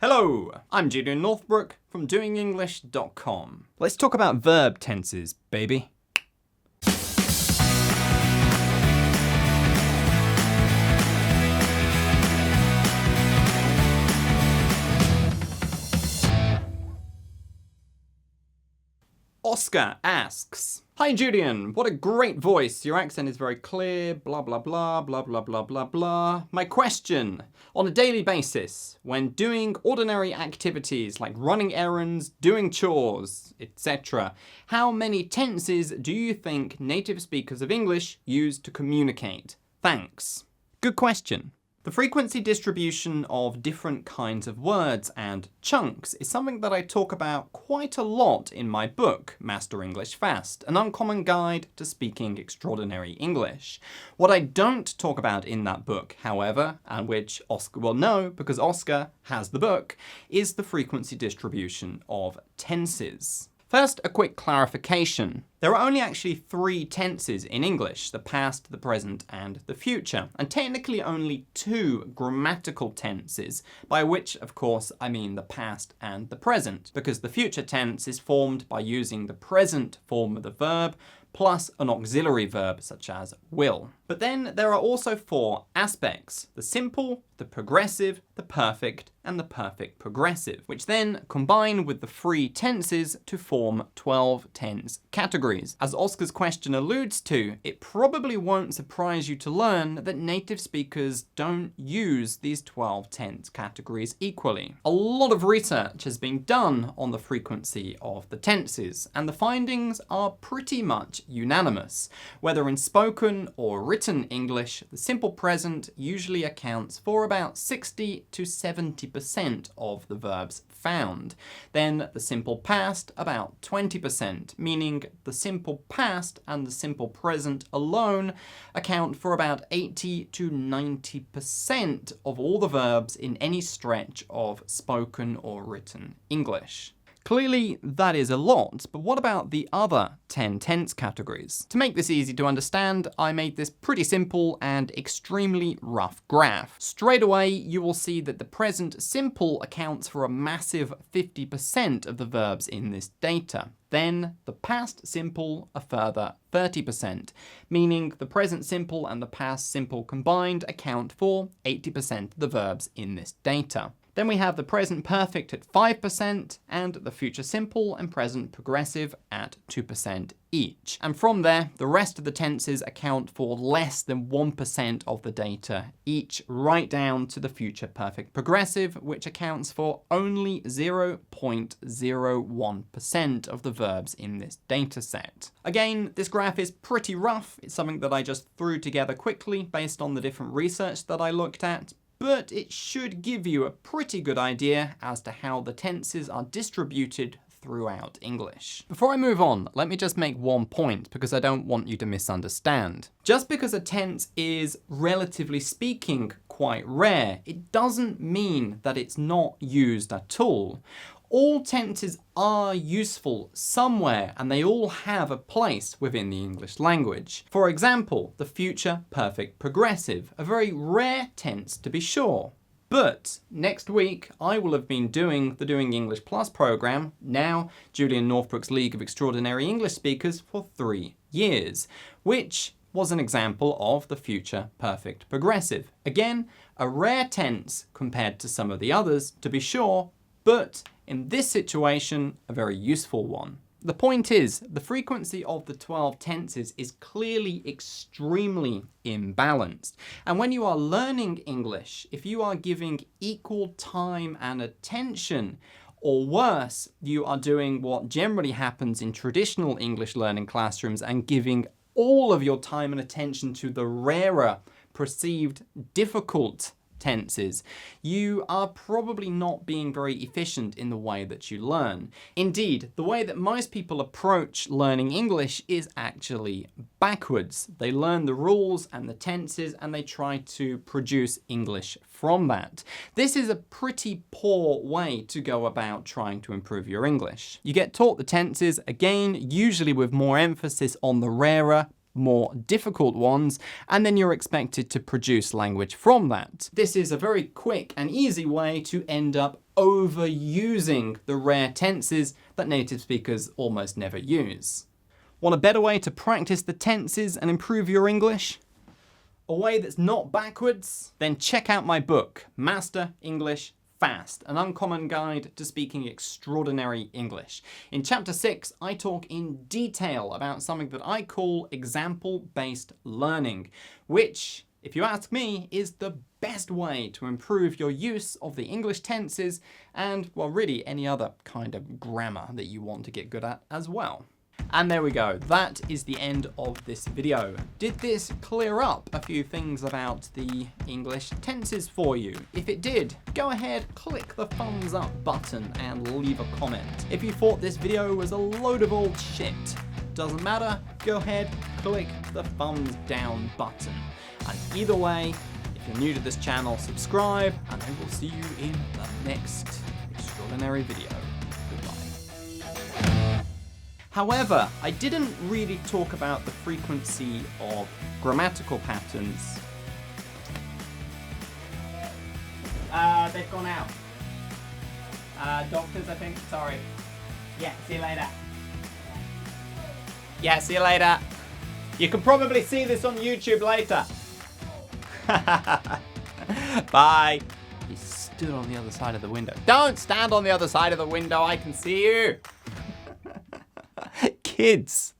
Hello, I'm Julian Northbrook from doingenglish.com. Let's talk about verb tenses, baby. Oscar asks, "Hi Julian, what a great voice. Your accent is very clear, blah blah blah, blah blah blah blah blah. My question, on a daily basis, when doing ordinary activities like running errands, doing chores, etc., how many tenses do you think native speakers of English use to communicate? Thanks." Good question. The frequency distribution of different kinds of words and chunks is something that I talk about quite a lot in my book, Master English Fast, an uncommon guide to speaking extraordinary English. What I don't talk about in that book, however, and which Oscar will know because Oscar has the book, is the frequency distribution of tenses. First, a quick clarification. There are only actually 3 tenses in English, the past, the present, and the future, and technically only 2 grammatical tenses, by which, of course, I mean the past and the present, because the future tense is formed by using the present form of the verb plus an auxiliary verb such as will. But then there are also 4 aspects: the simple, the progressive, the perfect, and the perfect progressive, which then combine with the free tenses to form 12 tense categories. As Oscar's question alludes to, it probably won't surprise you to learn that native speakers don't use these 12 tense categories equally. A lot of research has been done on the frequency of the tenses, and the findings are pretty much unanimous. Whether in spoken or written English, the simple present usually accounts for about 60 to 70% of the verbs found. Then the simple past about 20%, meaning the simple past and the simple present alone account for about 80 to 90% of all the verbs in any stretch of spoken or written English. Clearly, that is a lot, but what about the other 10 tense categories? To make this easy to understand, I made this pretty simple and extremely rough graph. Straight away, you will see that the present simple accounts for a massive 50% of the verbs in this data. Then the past simple a further 30%, meaning the present simple and the past simple combined account for 80% of the verbs in this data. Then we have the present perfect at 5% and the future simple and present progressive at 2% each. And from there, the rest of the tenses account for less than 1% of the data each, right down to the future perfect progressive, which accounts for only 0.01% of the verbs in this data set. Again, this graph is pretty rough. It's something that I just threw together quickly based on the different research that I looked at, but it should give you a pretty good idea as to how the tenses are distributed throughout English. Before I move on, let me just make one point because I don't want you to misunderstand. Just because a tense is, relatively speaking, quite rare, it doesn't mean that it's not used at all. All tenses are useful somewhere and they all have a place within the English language. For example, the future perfect progressive, a very rare tense to be sure. But next week, I will have been doing the Doing English Plus program, now Julian Northbrook's League of Extraordinary English Speakers, for 3 years, which was an example of the future perfect progressive. Again, a rare tense compared to some of the others, to be sure, but in this situation, a very useful one. The point is, the frequency of the 12 tenses is clearly extremely imbalanced. And when you are learning English, if you are giving equal time and attention, or worse, you are doing what generally happens in traditional English learning classrooms and giving all of your time and attention to the rarer, perceived difficult tenses, you are probably not being very efficient in the way that you learn. Indeed, the way that most people approach learning English is actually backwards. They learn the rules and the tenses and they try to produce English from that. This is a pretty poor way to go about trying to improve your English. You get taught the tenses, again, usually with more emphasis on the rarer, more difficult ones, and then you're expected to produce language from that. This is a very quick and easy way to end up overusing the rare tenses that native speakers almost never use. Want a better way to practice the tenses and improve your English? A way that's not backwards? Then check out my book, Master English Fast, an uncommon guide to speaking extraordinary English. In chapter 6, I talk in detail about something that I call example-based learning, which, if you ask me, is the best way to improve your use of the English tenses and, well, really any other kind of grammar that you want to get good at as well. And there we go, that is the end of this video. Did this clear up a few things about the English tenses for you? If it did, go ahead, click the thumbs up button and leave a comment. If you thought this video was a load of old shit, doesn't matter, go ahead, click the thumbs down button. And either way, if you're new to this channel, subscribe, and I will see you in the next extraordinary video. However, I didn't really talk about the frequency of grammatical patterns. They've gone out. Doctors, I think, sorry. Yeah, see you later. Yeah, see you later. You can probably see this on YouTube later. Bye. You stood on the other side of the window. Don't stand on the other side of the window, I can see you. Kids.